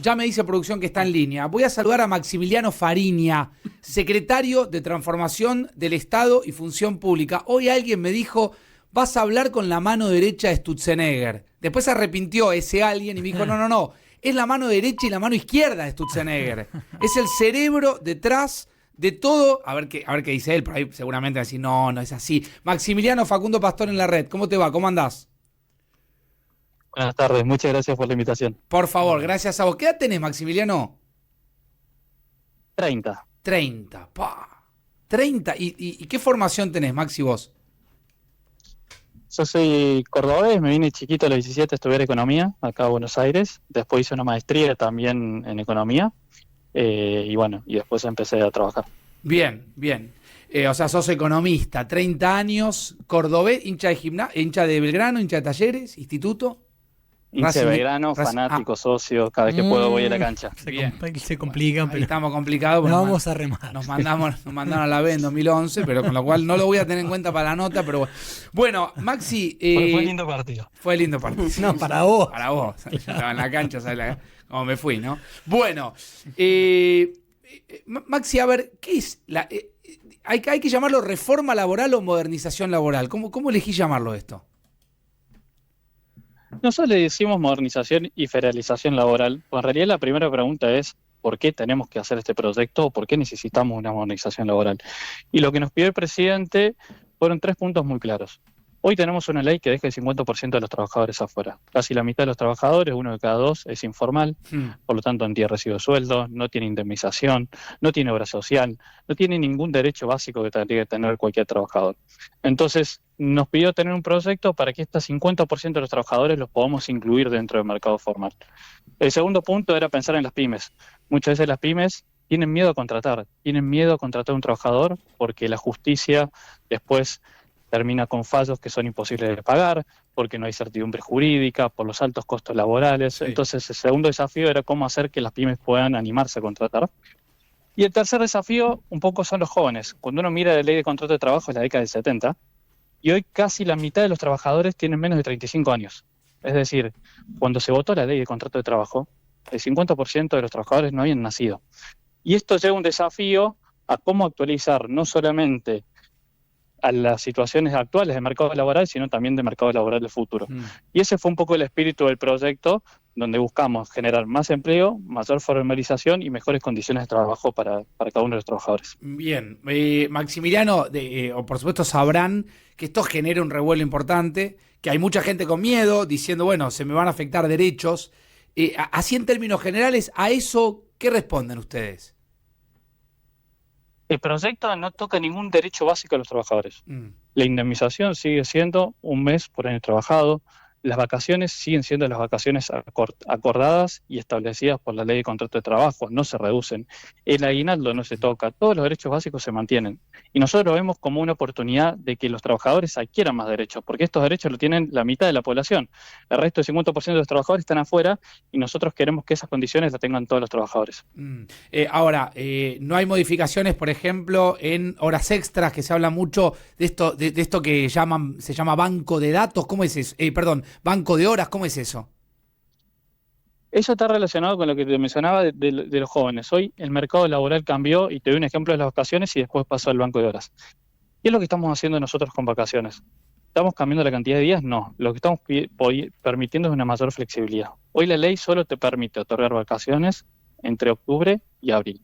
Ya me dice producción que está en línea. Voy a saludar a Maximiliano Fariña, secretario de Transformación del Estado y Función Pública. Hoy alguien me dijo, vas a hablar con la mano derecha de Sturzenegger. Después se arrepintió ese alguien y me dijo, no, es la mano derecha y la mano izquierda de Sturzenegger. Es el cerebro detrás de todo. A ver qué dice él, por ahí seguramente va a decir, no es así. Maximiliano Facundo Pastor en la red. ¿Cómo te va? ¿Cómo andás? Buenas tardes, muchas gracias por la invitación. Por favor, gracias a vos. ¿Qué edad tenés, Maximiliano? 30. 30, pa. 30. ¿Y qué formación tenés, Maxi, vos? Yo soy cordobés, me vine chiquito a los 17 a estudiar economía acá a Buenos Aires. Después hice una maestría también en economía. Y después empecé a trabajar. Bien. O sea, sos economista, 30 años, cordobés, hincha de Belgrano, hincha de Talleres, instituto. Hincha de Belgrano, fanático, socio, cada vez que puedo voy a la cancha. Se complican, pero estamos complicados. No vamos a remar. Nos mandaron a la B en 2011, pero con lo cual no lo voy a tener en cuenta para la nota. Pero bueno, Maxi. Fue lindo partido. Fue lindo partido. No, para vos. Para vos. Estaba en la cancha, ¿sabes cómo me fui, no? Bueno, Maxi, a ver, ¿qué es la. Hay que llamarlo reforma laboral o modernización laboral. ¿Cómo elegí llamarlo esto? Nosotros le decimos modernización y federalización laboral. Pues en realidad la primera pregunta es ¿por qué tenemos que hacer este proyecto o por qué necesitamos una modernización laboral? Y lo que nos pidió el presidente fueron 3 puntos muy claros. Hoy tenemos una ley que deja el 50% de los trabajadores afuera. Casi la mitad de los trabajadores, 1 de cada 2, es informal, por lo tanto no tiene recibo de sueldo, no tiene indemnización, no tiene obra social, no tiene ningún derecho básico que tendría que tener cualquier trabajador. Entonces, nos pidió tener un proyecto para que este 50% de los trabajadores los podamos incluir dentro del mercado formal. El segundo punto era pensar en las pymes. Muchas veces las pymes tienen miedo a contratar a un trabajador porque la justicia después termina con fallos que son imposibles de pagar, porque no hay certidumbre jurídica, por los altos costos laborales. Sí. Entonces, el segundo desafío era cómo hacer que las pymes puedan animarse a contratar. Y el tercer desafío, un poco, son los jóvenes. Cuando uno mira la ley de contrato de trabajo, es la década del 70, y hoy casi la mitad de los trabajadores tienen menos de 35 años. Es decir, cuando se votó la ley de contrato de trabajo, el 50% de los trabajadores no habían nacido. Y esto lleva un desafío a cómo actualizar no solamente a las situaciones actuales de mercado laboral, sino también de mercado laboral del futuro. Y ese fue un poco el espíritu del proyecto, donde buscamos generar más empleo, mayor formalización y mejores condiciones de trabajo para cada uno de los trabajadores. Bien, Maximiliano, o por supuesto sabrán que esto genera un revuelo importante, que hay mucha gente con miedo, diciendo, bueno, se me van a afectar derechos. Así en términos generales, ¿a eso qué responden ustedes? El proyecto no toca ningún derecho básico a los trabajadores. La indemnización sigue siendo 1 mes por año trabajado. Las vacaciones siguen siendo las vacaciones acordadas y establecidas por la ley de contrato de trabajo, no se reducen. El aguinaldo no se toca, todos los derechos básicos se mantienen. Y nosotros lo vemos como una oportunidad de que los trabajadores adquieran más derechos, porque estos derechos lo tienen la mitad de la población. El resto del 50% de los trabajadores están afuera y nosotros queremos que esas condiciones las tengan todos los trabajadores. Ahora, no hay modificaciones, por ejemplo, en horas extras, que se habla mucho de esto que se llama banco de datos. ¿Cómo es eso? Banco de horas, ¿cómo es eso? Eso está relacionado con lo que te mencionaba de los jóvenes. Hoy el mercado laboral cambió y te doy un ejemplo de las vacaciones y después pasó al banco de horas. ¿Qué es lo que estamos haciendo nosotros con vacaciones? ¿Estamos cambiando la cantidad de días? No. Lo que estamos permitiendo es una mayor flexibilidad. Hoy la ley solo te permite otorgar vacaciones entre octubre y abril.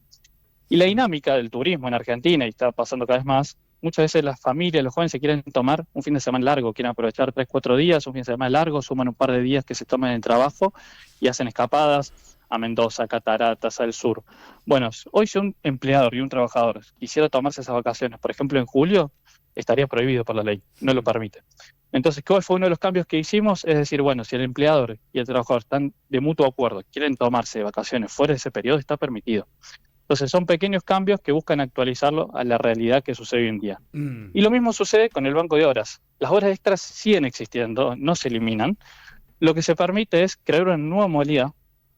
Y la dinámica del turismo en Argentina, y está pasando cada vez más, muchas veces las familias, los jóvenes se quieren tomar un fin de semana largo, quieren aprovechar 3-4 días, un fin de semana largo, suman un par de días que se toman en el trabajo y hacen escapadas a Mendoza, Cataratas, al sur. Bueno, hoy si un empleador y un trabajador quisiera tomarse esas vacaciones, por ejemplo en julio, estaría prohibido por la ley, no lo permite. Entonces, ¿cuál fue uno de los cambios que hicimos? Es decir, bueno, si el empleador y el trabajador están de mutuo acuerdo, quieren tomarse vacaciones fuera de ese periodo, está permitido. Entonces son pequeños cambios que buscan actualizarlo a la realidad que sucede hoy en día. Y lo mismo sucede con el banco de horas. Las horas extras siguen existiendo, no se eliminan. Lo que se permite es crear una nueva modalidad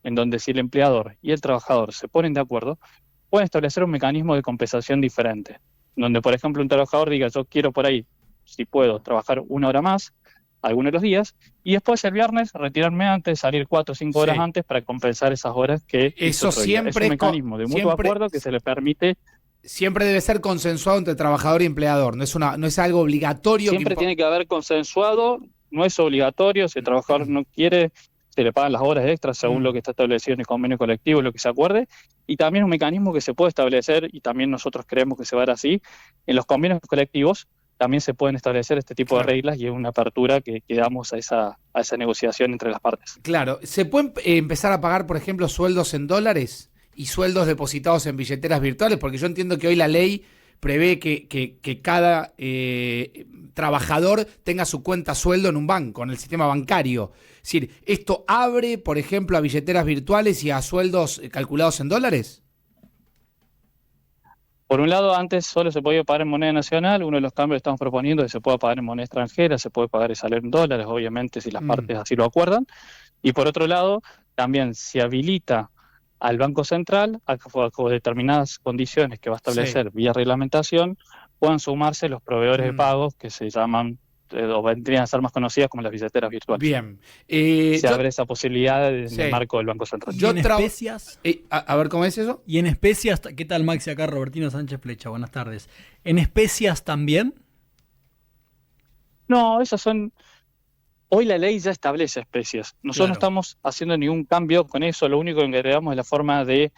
en donde si el empleador y el trabajador se ponen de acuerdo, pueden establecer un mecanismo de compensación diferente. Donde, por ejemplo, un trabajador diga, yo quiero por ahí, si puedo, trabajar 1 hora más, algunos de los días, y después el viernes retirarme antes, salir 4 o 5 horas Sí. antes para compensar esas horas que Eso hizo otro día. siempre Es un es co- mecanismo de mutuo siempre- acuerdo que se le permite. Siempre debe ser consensuado entre trabajador y empleador. No es algo obligatorio. Siempre tiene que haber consensuado, no es obligatorio, si el trabajador no quiere, se le pagan las horas extras según lo que está establecido en el convenio colectivo, lo que se acuerde, y también un mecanismo que se puede establecer, y también nosotros creemos que se va a dar así, en los convenios colectivos también se pueden establecer este tipo de reglas y es una apertura que damos a esa negociación entre las partes. Claro, ¿se pueden empezar a pagar, por ejemplo, sueldos en dólares y sueldos depositados en billeteras virtuales? Porque yo entiendo que hoy la ley prevé que cada trabajador tenga su cuenta sueldo en un banco, en el sistema bancario. Es decir, ¿esto abre, por ejemplo, a billeteras virtuales y a sueldos calculados en dólares? Por un lado, antes solo se podía pagar en moneda nacional, uno de los cambios que estamos proponiendo es que se pueda pagar en moneda extranjera, se puede pagar el salario en dólares, obviamente, si las partes así lo acuerdan. Y por otro lado, también se habilita al Banco Central, bajo determinadas condiciones que va a establecer vía reglamentación, puedan sumarse los proveedores de pagos que se llaman, o vendrían a ser más conocidas como las billeteras virtuales. Bien. Se abre esa posibilidad en el marco del Banco Central. ¿Y en especias? A ver, ¿cómo es eso? ¿Y en especias? ¿Qué tal, Maxi? Acá Robertino Sánchez Flecha, buenas tardes. ¿En especias también? No, esas son... Hoy la ley ya establece especies. Nosotros no estamos haciendo ningún cambio con eso, lo único que agregamos es la forma de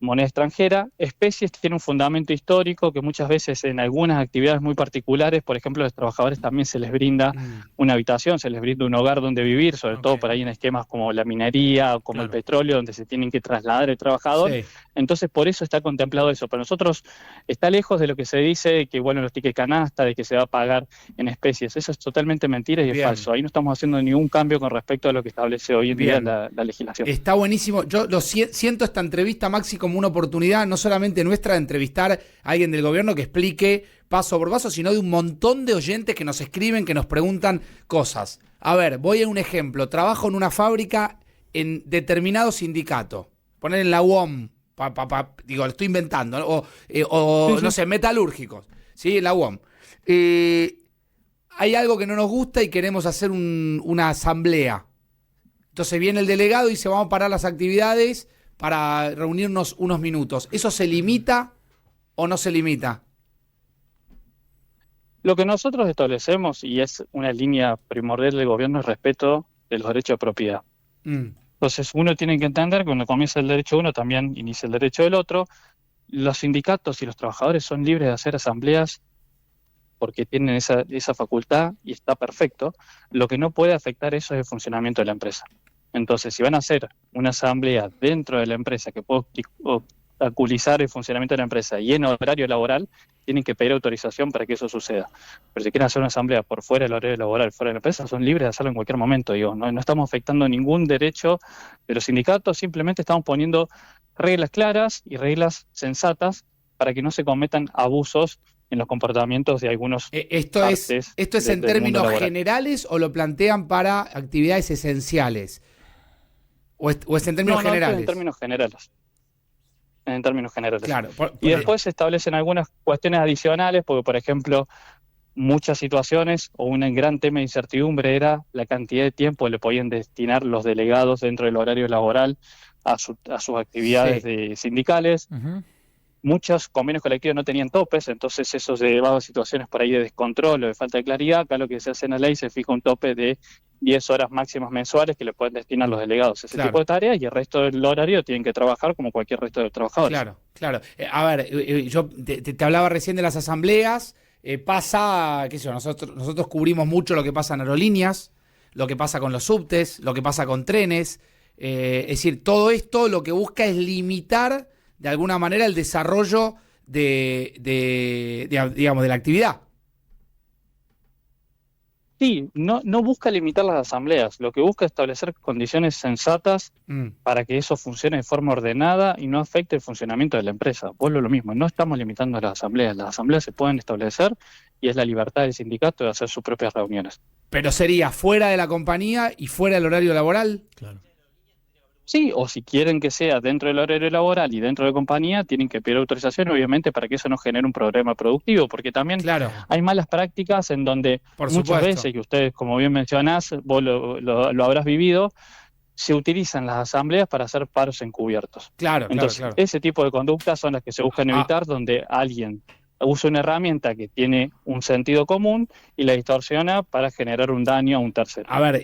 moneda extranjera. Especies tiene un fundamento histórico que muchas veces en algunas actividades muy particulares, por ejemplo, a los trabajadores también se les brinda una habitación, se les brinda un hogar donde vivir, sobre todo por ahí en esquemas como la minería o como el petróleo, donde se tienen que trasladar el trabajador. Entonces, por eso está contemplado eso. Para nosotros está lejos de lo que se dice, que bueno, los tickets canasta, de que se va a pagar en especies. Eso es totalmente mentira y es falso. Ahí no estamos haciendo ningún cambio con respecto a lo que establece hoy en día la legislación. Está buenísimo. Yo siento esta entrevista, Maxi, como una oportunidad no solamente nuestra de entrevistar a alguien del gobierno que explique paso por paso, sino de un montón de oyentes que nos escriben, que nos preguntan cosas. A ver, voy a un ejemplo. Trabajo en una fábrica en determinado sindicato. Poner en la UOM, digo, lo estoy inventando, o no sé, metalúrgicos, ¿sí? En la UOM. Hay algo que no nos gusta y queremos hacer una asamblea. Entonces viene el delegado y dice, vamos a parar las actividades para reunirnos unos minutos. ¿Eso se limita o no se limita? Lo que nosotros establecemos, y es una línea primordial del gobierno, es respeto de los derechos de propiedad. Entonces uno tiene que entender que cuando comienza el derecho de uno, también inicia el derecho del otro. Los sindicatos y los trabajadores son libres de hacer asambleas porque tienen esa facultad y está perfecto. Lo que no puede afectar eso es el funcionamiento de la empresa. Entonces, si van a hacer una asamblea dentro de la empresa que puede obstaculizar el funcionamiento de la empresa y en horario laboral, tienen que pedir autorización para que eso suceda. Pero si quieren hacer una asamblea por fuera del horario laboral, fuera de la empresa, son libres de hacerlo en cualquier momento. Digo, no estamos afectando ningún derecho de los sindicatos, simplemente estamos poniendo reglas claras y reglas sensatas para que no se cometan abusos en los comportamientos de algunos ¿Esto es en términos generales o lo plantean para actividades esenciales? ¿O es en términos generales? En términos generales. En términos generales. Claro, y después se establecen algunas cuestiones adicionales, porque, por ejemplo, muchas situaciones o un gran tema de incertidumbre era la cantidad de tiempo que le podían destinar los delegados dentro del horario laboral a sus actividades sindicales. Muchos convenios colectivos no tenían topes, entonces eso se llevaba a situaciones por ahí de descontrol o de falta de claridad. Acá lo que se hace en la ley se fija un tope de 10 horas máximas mensuales que le pueden destinar los delegados a ese tipo de tareas, y el resto del horario tienen que trabajar como cualquier resto de los trabajadores. Claro. A ver, yo te hablaba recién de las asambleas. Pasa, qué sé yo, nosotros cubrimos mucho lo que pasa en aerolíneas, lo que pasa con los subtes, lo que pasa con trenes. Es decir, todo esto lo que busca es limitar de alguna manera el desarrollo de la actividad. Sí, no busca limitar las asambleas, lo que busca es establecer condiciones sensatas para que eso funcione de forma ordenada y no afecte el funcionamiento de la empresa. Vuelvo a lo mismo, no estamos limitando las asambleas se pueden establecer y es la libertad del sindicato de hacer sus propias reuniones. Pero sería fuera de la compañía y fuera del horario laboral. Claro. Sí, o si quieren que sea dentro del horario laboral y dentro de compañía, tienen que pedir autorización, obviamente, para que eso no genere un problema productivo, porque también Claro, hay malas prácticas en donde por muchas supuesto. veces, y ustedes, como bien mencionás, vos lo habrás vivido, se utilizan las asambleas para hacer paros encubiertos. Claro, claro, Entonces, claro. ese tipo de conductas son las que se buscan Ah, evitar, donde alguien usa una herramienta que tiene un sentido común y la distorsiona para generar un daño a un tercero. a ver,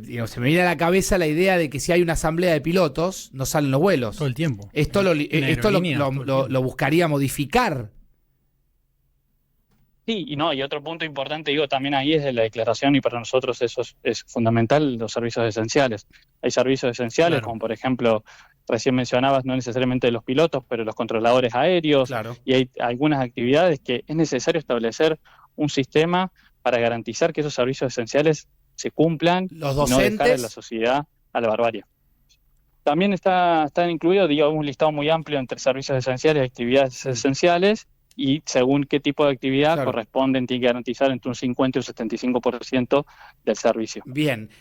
digo, se me viene a la cabeza la idea de que si hay una asamblea de pilotos, no salen los Todo vuelos. el tiempo. Esto Aerolíneas, todo el tiempo. lo buscaría modificar. Sí, y no, y otro punto importante, digo, también ahí es de la declaración, y para nosotros eso es fundamental, los servicios esenciales. Hay servicios esenciales, Claro, como por ejemplo, recién mencionabas, no necesariamente los pilotos, pero los controladores aéreos, claro. y hay algunas actividades que es necesario establecer un sistema para garantizar que esos servicios esenciales se cumplan Los y no dejar a la docentes, sociedad a la barbarie. También están incluidos, digamos, un listado muy amplio entre servicios esenciales y actividades mm, esenciales, y según qué tipo de actividad claro. corresponden, tiene que garantizar entre un 50 y un 75% del servicio. Bien.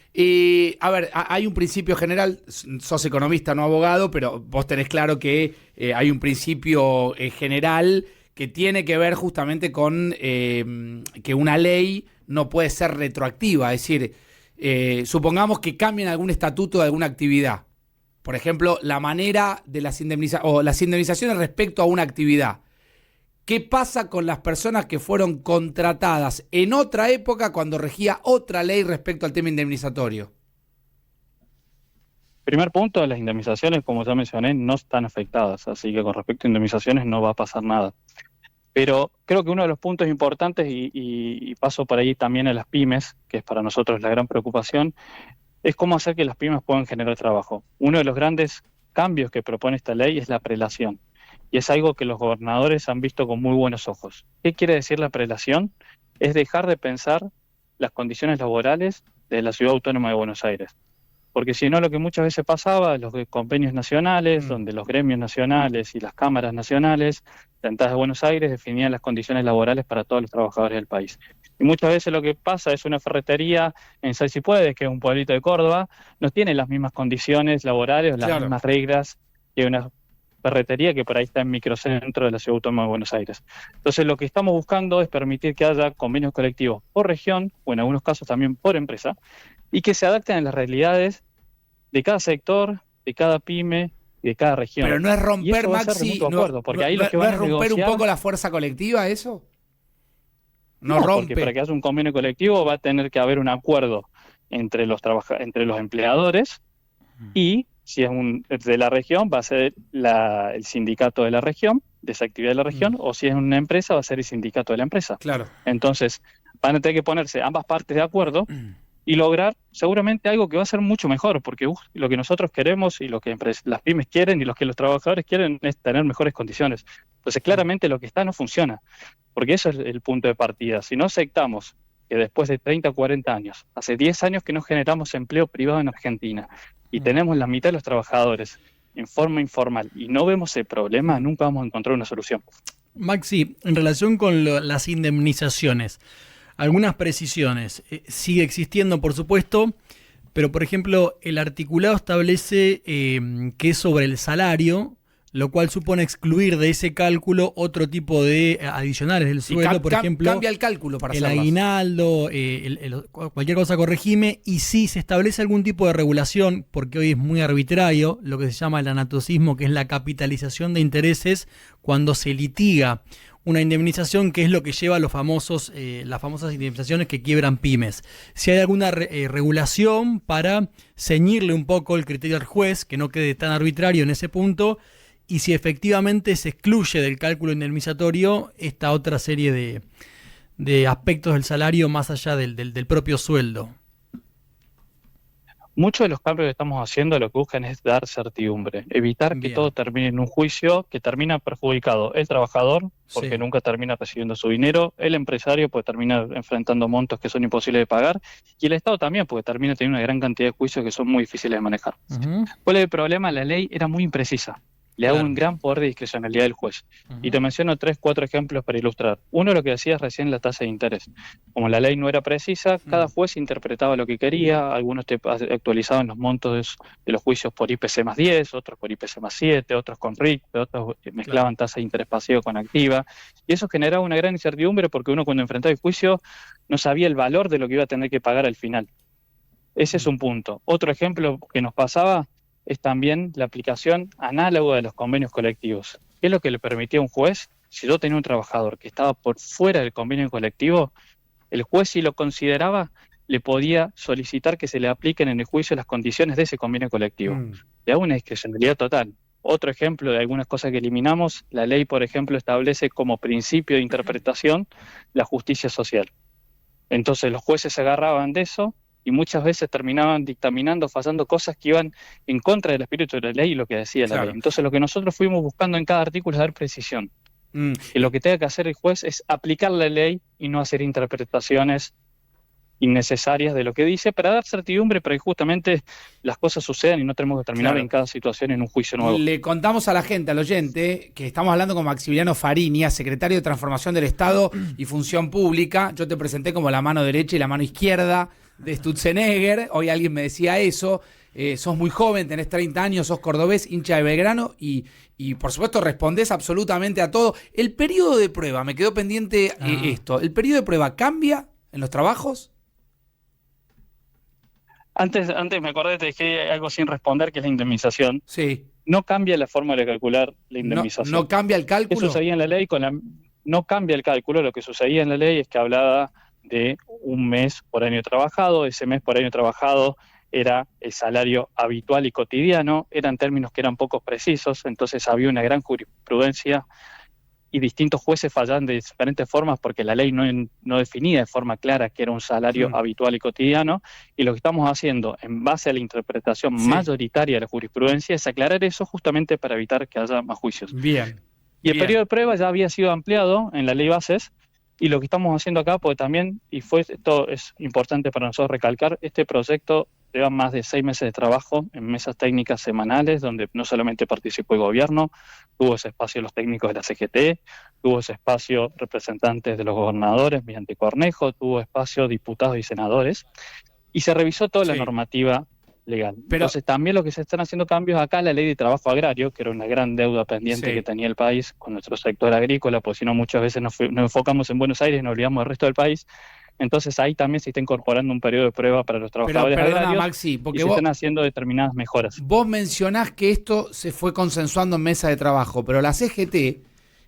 A ver, hay un principio general, sos economista, no abogado, pero vos tenés claro que hay un principio general que tiene que ver justamente con que una ley no puede ser retroactiva. Es decir, supongamos que cambien algún estatuto de alguna actividad. Por ejemplo, la manera de las indemnizaciones respecto a una actividad. ¿Qué pasa con las personas que fueron contratadas en otra época cuando regía otra ley respecto al tema indemnizatorio? Primer punto, las indemnizaciones, como ya mencioné, no están afectadas, así que con respecto a indemnizaciones no va a pasar nada. Pero creo que uno de los puntos importantes, y paso por ahí también a las pymes, que es para nosotros la gran preocupación, es cómo hacer que las pymes puedan generar trabajo. Uno de los grandes cambios que propone esta ley es la prelación. Y es algo que los gobernadores han visto con muy buenos ojos. ¿Qué quiere decir la prelación? Es dejar de pensar las condiciones laborales de la Ciudad Autónoma de Buenos Aires. Porque si no, lo que muchas veces pasaba, los convenios nacionales, Mm. donde los gremios nacionales y las cámaras nacionales, sentadas de Buenos Aires, definían las condiciones laborales para todos los trabajadores del país. Y muchas veces lo que pasa es una ferretería en Sal Si Puedes, que es un pueblito de Córdoba, no tiene las mismas condiciones laborales o las Claro. mismas reglas que una ferretería que por ahí está en microcentro de la Ciudad Autónoma de Buenos Aires. Entonces, lo que estamos buscando es permitir que haya convenios colectivos por región, o en algunos casos también por empresa, y que se adapten a las realidades de cada sector, de cada pyme y de cada región. Pero no es Y romper, eso va a ser de Maxi, mutuo acuerdo, porque ahí no los que es van a romper un negociar, poco la fuerza colectiva eso. No no, porque para rompe. que haya un convenio colectivo va a tener que haber un acuerdo entre entre los empleadores, y si es de la región, va a ser el sindicato de la región, de esa actividad de la Mm, región, o si es una empresa, va a ser el sindicato de la empresa. claro. Entonces, van a tener que ponerse ambas partes de acuerdo y lograr seguramente algo que va a ser mucho mejor, porque lo que nosotros queremos y lo que las pymes quieren y lo que los trabajadores quieren es tener mejores condiciones. Entonces, claramente lo que está no funciona, porque eso es el punto de partida. Si no aceptamos que después de 30 o 40 años, hace 10 años que no generamos empleo privado en Argentina y tenemos la mitad de los trabajadores en forma informal y no vemos el problema, nunca vamos a encontrar una solución. Maxi, en relación con las indemnizaciones, algunas precisiones. Sigue existiendo, por supuesto, pero por ejemplo, el articulado establece que es sobre el salario, lo cual supone excluir de ese cálculo otro tipo de adicionales del Sí, sueldo, por ejemplo, cambia el cálculo para el hacerlas. aguinaldo, cualquier cosa corregime, y si se establece algún tipo de regulación, porque hoy es muy arbitrario, lo que se llama el anatocismo, que es la capitalización de intereses cuando se litiga una indemnización, que es lo que lleva a las famosas indemnizaciones que quiebran pymes. Si hay alguna regulación para ceñirle un poco el criterio al juez, que no quede tan arbitrario en ese punto, y si efectivamente se excluye del cálculo indemnizatorio esta otra serie de aspectos del salario más allá del propio sueldo. Muchos de los cambios que estamos haciendo lo que buscan es dar certidumbre, evitar que Bien. todo termine en un juicio que termina perjudicado el trabajador, porque Sí. nunca termina recibiendo su dinero, el empresario, porque termina enfrentando montos que son imposibles de pagar, y el Estado también, porque termina teniendo una gran cantidad de juicios que son muy difíciles de manejar. Uh-huh. ¿Cuál es el problema? La ley era muy imprecisa. Le da Claro. un gran poder de discrecionalidad del juez. Y te menciono 3, 4 ejemplos para ilustrar. Uno, lo que decías recién, la tasa de interés. Como la ley no era precisa, cada juez interpretaba lo que quería, algunos te actualizaban los montos de los juicios por IPC más 10, otros por IPC más 7, otros con RIC, otros mezclaban tasa de interés pasivo con activa, y eso generaba una gran incertidumbre porque uno cuando enfrentaba el juicio no sabía el valor de lo que iba a tener que pagar al final. Ese es un punto. Otro ejemplo que nos pasaba es también la aplicación análoga de los convenios colectivos. ¿Qué es lo que le permitía a un juez? Si yo tenía un trabajador que estaba por fuera del convenio colectivo, el juez, si lo consideraba, le podía solicitar que se le apliquen en el juicio las condiciones de ese convenio colectivo. Le da una discrecionalidad total. Otro ejemplo de algunas cosas que eliminamos, la ley, por ejemplo, establece como principio de interpretación la justicia social. Entonces los jueces se agarraban de eso y muchas veces terminaban dictaminando, fallando cosas que iban en contra del espíritu de la ley y lo que decía la ley. Entonces lo que nosotros fuimos buscando en cada artículo es dar precisión. Que lo que tenga que hacer el juez es aplicar la ley y no hacer interpretaciones innecesarias de lo que dice, para dar certidumbre para que justamente las cosas sucedan y no tenemos que terminar en cada situación en un juicio nuevo. Le contamos a la gente, al oyente, que estamos hablando con Maximiliano Fariña, secretario de Transformación del Estado y Función Pública. Yo te presenté como la mano derecha y la mano izquierda de Sturzenegger. Hoy alguien me decía eso. Sos muy joven, tenés 30 años, sos cordobés, hincha de Belgrano y por supuesto respondés absolutamente a todo. El periodo de prueba, me quedó pendiente esto. ¿El periodo de prueba cambia en los trabajos? Antes me acordé, te dejé algo sin responder, que es la indemnización. Sí. No cambia la forma de calcular la indemnización. No cambia el cálculo. ¿Qué sucedía en la ley? No cambia el cálculo. Lo que sucedía en la ley es que hablaba de un mes por año trabajado. Ese mes por año trabajado era el salario habitual y cotidiano. Eran términos que eran poco precisos, entonces había una gran jurisprudencia y distintos jueces fallaban de diferentes formas porque la ley no definía de forma clara que era un salario habitual y cotidiano, y lo que estamos haciendo en base a la interpretación mayoritaria de la jurisprudencia es aclarar eso justamente para evitar que haya más juicios. Bien. Y el periodo de prueba ya había sido ampliado en la ley bases, y lo que estamos haciendo acá, porque también, esto es importante para nosotros recalcar, este proyecto lleva más de 6 meses de trabajo en mesas técnicas semanales, donde no solamente participó el gobierno, tuvo ese espacio los técnicos de la CGT, tuvo ese espacio representantes de los gobernadores mediante Cornejo, tuvo espacio diputados y senadores, y se revisó toda la normativa legal. Entonces también lo que se están haciendo cambios acá en la ley de trabajo agrario, que era una gran deuda pendiente que tenía el país con nuestro sector agrícola, porque si no muchas veces nos enfocamos en Buenos Aires y nos olvidamos del resto del país. Entonces ahí también se está incorporando un periodo de prueba para los trabajadores agrarios, Maxi, porque y se están haciendo determinadas mejoras. Vos mencionás que esto se fue consensuando en mesa de trabajo, pero la CGT,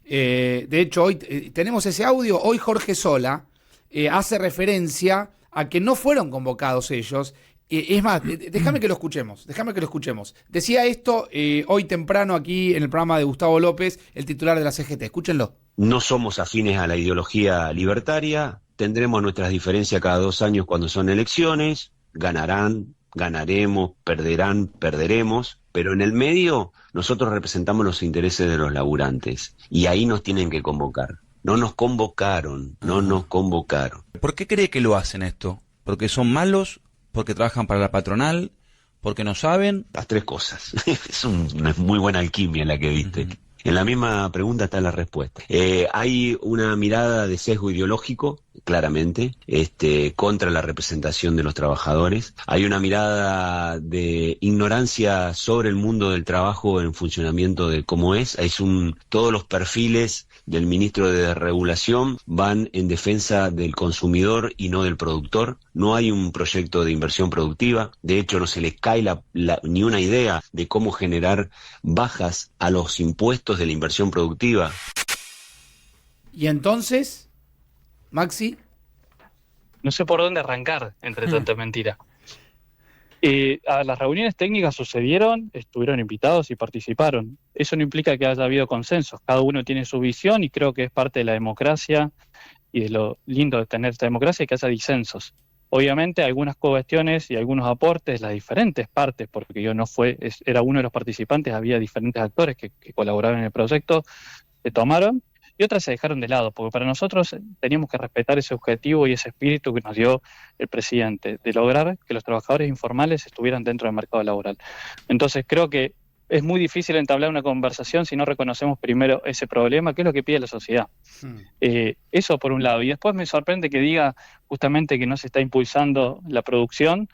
de hecho hoy tenemos ese audio, hoy Jorge Sola hace referencia a que no fueron convocados ellos. Es más, déjame que lo escuchemos. Decía esto hoy temprano aquí en el programa de Gustavo López, el titular de la CGT. Escúchenlo. No somos afines a la ideología libertaria, tendremos nuestras diferencias cada 2 años cuando son elecciones, ganarán, ganaremos, perderán, perderemos, pero en el medio nosotros representamos los intereses de los laburantes y ahí nos tienen que convocar. No nos convocaron. ¿Por qué cree que lo hacen esto? ¿Porque son malos? ¿Porque trabajan para la patronal? ¿Porque no saben? Las 3 cosas. Es una muy buena alquimia la que viste. En la misma pregunta está la respuesta. Hay una mirada de sesgo ideológico, claramente, contra la representación de los trabajadores. Hay una mirada de ignorancia sobre el mundo del trabajo en funcionamiento de cómo es. Todos los perfiles del ministro de Regulación van en defensa del consumidor y no del productor. No hay un proyecto de inversión productiva. De hecho, no se les cae ni una idea de cómo generar bajas a los impuestos de la inversión productiva. Y entonces, Maxi, no sé por dónde arrancar entre tanta mentira. Las reuniones técnicas sucedieron, estuvieron invitados y participaron. Eso no implica que haya habido consensos. Cada uno tiene su visión y creo que es parte de la democracia y de lo lindo de tener esta democracia, que haya disensos. Obviamente algunas cuestiones y algunos aportes, las diferentes partes, porque yo era uno de los participantes, había diferentes actores que colaboraban en el proyecto, se tomaron y otras se dejaron de lado, porque para nosotros teníamos que respetar ese objetivo y ese espíritu que nos dio el presidente, de lograr que los trabajadores informales estuvieran dentro del mercado laboral. Entonces creo que es muy difícil entablar una conversación si no reconocemos primero ese problema, que es lo que pide la sociedad. Eso por un lado. Y después me sorprende que diga justamente que no se está impulsando la producción,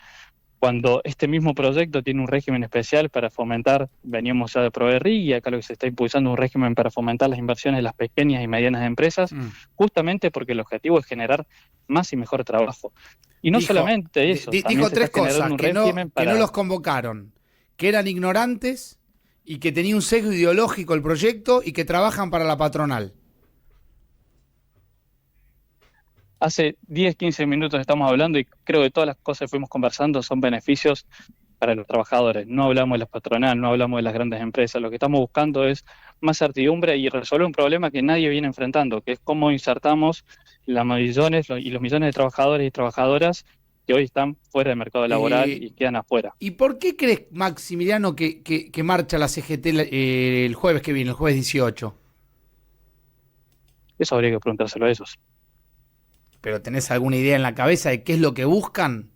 cuando este mismo proyecto tiene un régimen especial para fomentar, veníamos ya de ProERRI, y acá lo que se está impulsando es un régimen para fomentar las inversiones de las pequeñas y medianas empresas, justamente porque el objetivo es generar más y mejor trabajo. Y no solamente eso, también dijo se tres está generando cosas, un que régimen no los convocaron, que eran ignorantes y que tenía un sesgo ideológico el proyecto y que trabajan para la patronal. Hace 10, 15 minutos estamos hablando y creo que todas las cosas que fuimos conversando son beneficios para los trabajadores. No hablamos de las patronales, no hablamos de las grandes empresas. Lo que estamos buscando es más certidumbre y resolver un problema que nadie viene enfrentando, que es cómo insertamos los millones de trabajadores y trabajadoras que hoy están fuera del mercado laboral y quedan afuera. ¿Y por qué crees, Maximiliano, que marcha la CGT el jueves que viene, el jueves 18? Eso habría que preguntárselo a ellos. ¿Pero tenés alguna idea en la cabeza de qué es lo que buscan?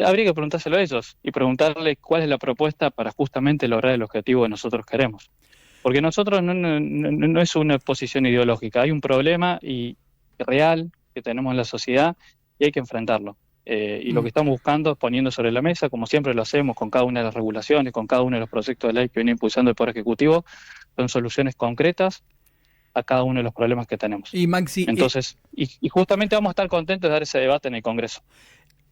Habría que preguntárselo a ellos y preguntarle cuál es la propuesta para justamente lograr el objetivo que nosotros queremos. Porque nosotros no es una posición ideológica, hay un problema real que tenemos en la sociedad y hay que enfrentarlo. Y lo que estamos buscando es poniendo sobre la mesa, como siempre lo hacemos con cada una de las regulaciones, con cada uno de los proyectos de ley que viene impulsando el Poder Ejecutivo, son soluciones concretas a cada uno de los problemas que tenemos. Y Maxi, entonces, y justamente vamos a estar contentos de dar ese debate en el Congreso.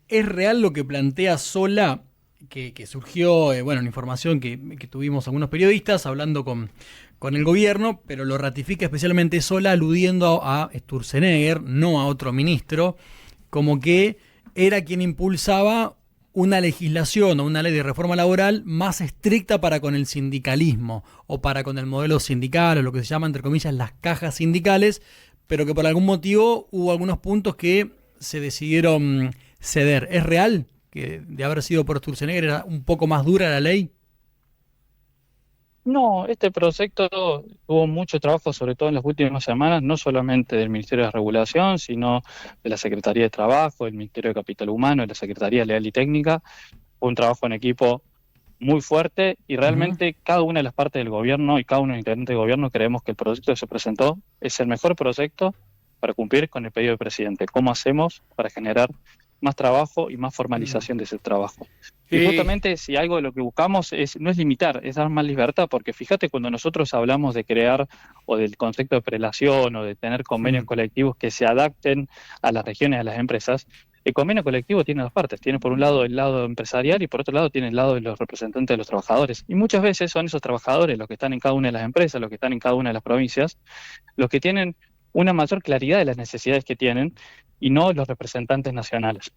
¿Es real lo que plantea Sola, que surgió, una información que tuvimos algunos periodistas hablando con el gobierno, pero lo ratifica especialmente Sola aludiendo a Sturzenegger, no a otro ministro, como que era quien impulsaba una legislación o una ley de reforma laboral más estricta para con el sindicalismo o para con el modelo sindical o lo que se llama, entre comillas, las cajas sindicales, pero que por algún motivo hubo algunos puntos que se decidieron ceder. ¿Es real que de haber sido por Sturzenegger era un poco más dura la ley? No, este proyecto tuvo mucho trabajo, sobre todo en las últimas semanas, no solamente del Ministerio de Regulación, sino de la Secretaría de Trabajo, del Ministerio de Capital Humano, de la Secretaría Legal y Técnica. Fue un trabajo en equipo muy fuerte y realmente cada una de las partes del gobierno y cada uno de los integrantes del gobierno creemos que el proyecto que se presentó es el mejor proyecto para cumplir con el pedido del presidente. ¿Cómo hacemos para generar más trabajo y más formalización de ese trabajo? Y justamente si algo de lo que buscamos no es limitar, es dar más libertad, porque fíjate, cuando nosotros hablamos de crear o del concepto de prelación o de tener convenios colectivos que se adapten a las regiones, a las empresas, el convenio colectivo tiene dos partes, tiene por un lado el lado empresarial y por otro lado tiene el lado de los representantes de los trabajadores. Y muchas veces son esos trabajadores los que están en cada una de las empresas, los que están en cada una de las provincias, los que tienen una mayor claridad de las necesidades que tienen y no los representantes nacionales.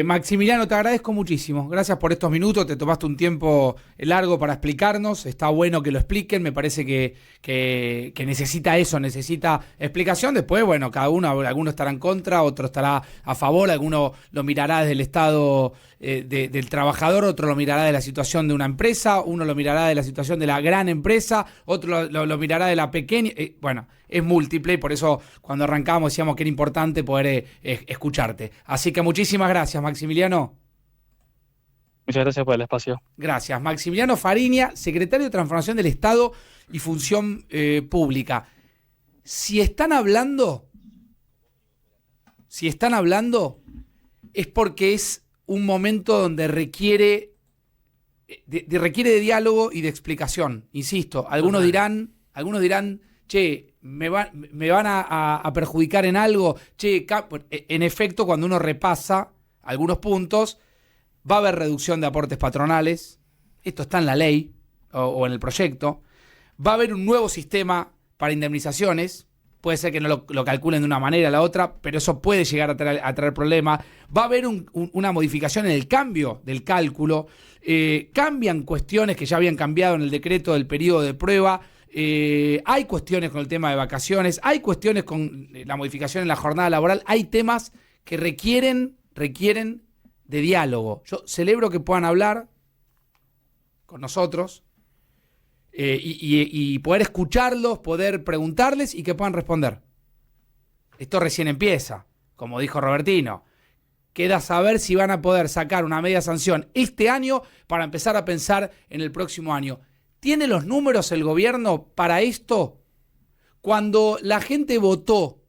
Maximiliano, te agradezco muchísimo. Gracias por estos minutos. Te tomaste un tiempo largo para explicarnos. Está bueno que lo expliquen. Me parece que necesita eso, necesita explicación. Después, bueno, cada uno, alguno estará en contra, otro estará a favor, alguno lo mirará desde el estado del trabajador, otro lo mirará de la situación de una empresa, uno lo mirará de la situación de la gran empresa, otro lo mirará de la pequeña. Bueno, es múltiple y por eso cuando arrancamos decíamos que era importante poder escucharte. Así que muchísimas gracias, Maximiliano. Muchas gracias por el espacio. Gracias. Maximiliano Fariña, secretario de Transformación del Estado y Función Pública. Si están hablando, es porque es un momento donde requiere de diálogo y de explicación. Insisto, algunos dirán, che, me van a perjudicar en algo. Che, en efecto, cuando uno repasa algunos puntos, va a haber reducción de aportes patronales. Esto está en la ley o en el proyecto. Va a haber un nuevo sistema para indemnizaciones. Puede ser que no lo calculen de una manera o la otra, pero eso puede llegar a traer problemas. Va a haber una modificación en el cambio del cálculo. Cambian cuestiones que ya habían cambiado en el decreto del periodo de prueba. Hay cuestiones con el tema de vacaciones. Hay cuestiones con la modificación en la jornada laboral. Hay temas que requieren de diálogo. Yo celebro que puedan hablar con nosotros. Y poder escucharlos, poder preguntarles y que puedan responder. Esto recién empieza, como dijo Robertino. Queda saber si van a poder sacar una media sanción este año para empezar a pensar en el próximo año. ¿Tiene los números el gobierno para esto? Cuando la gente votó,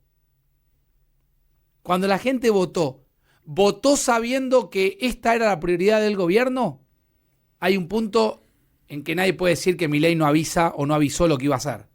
¿votó sabiendo que esta era la prioridad del gobierno? Hay un punto en que nadie puede decir que Milei no avisa o no avisó lo que iba a hacer.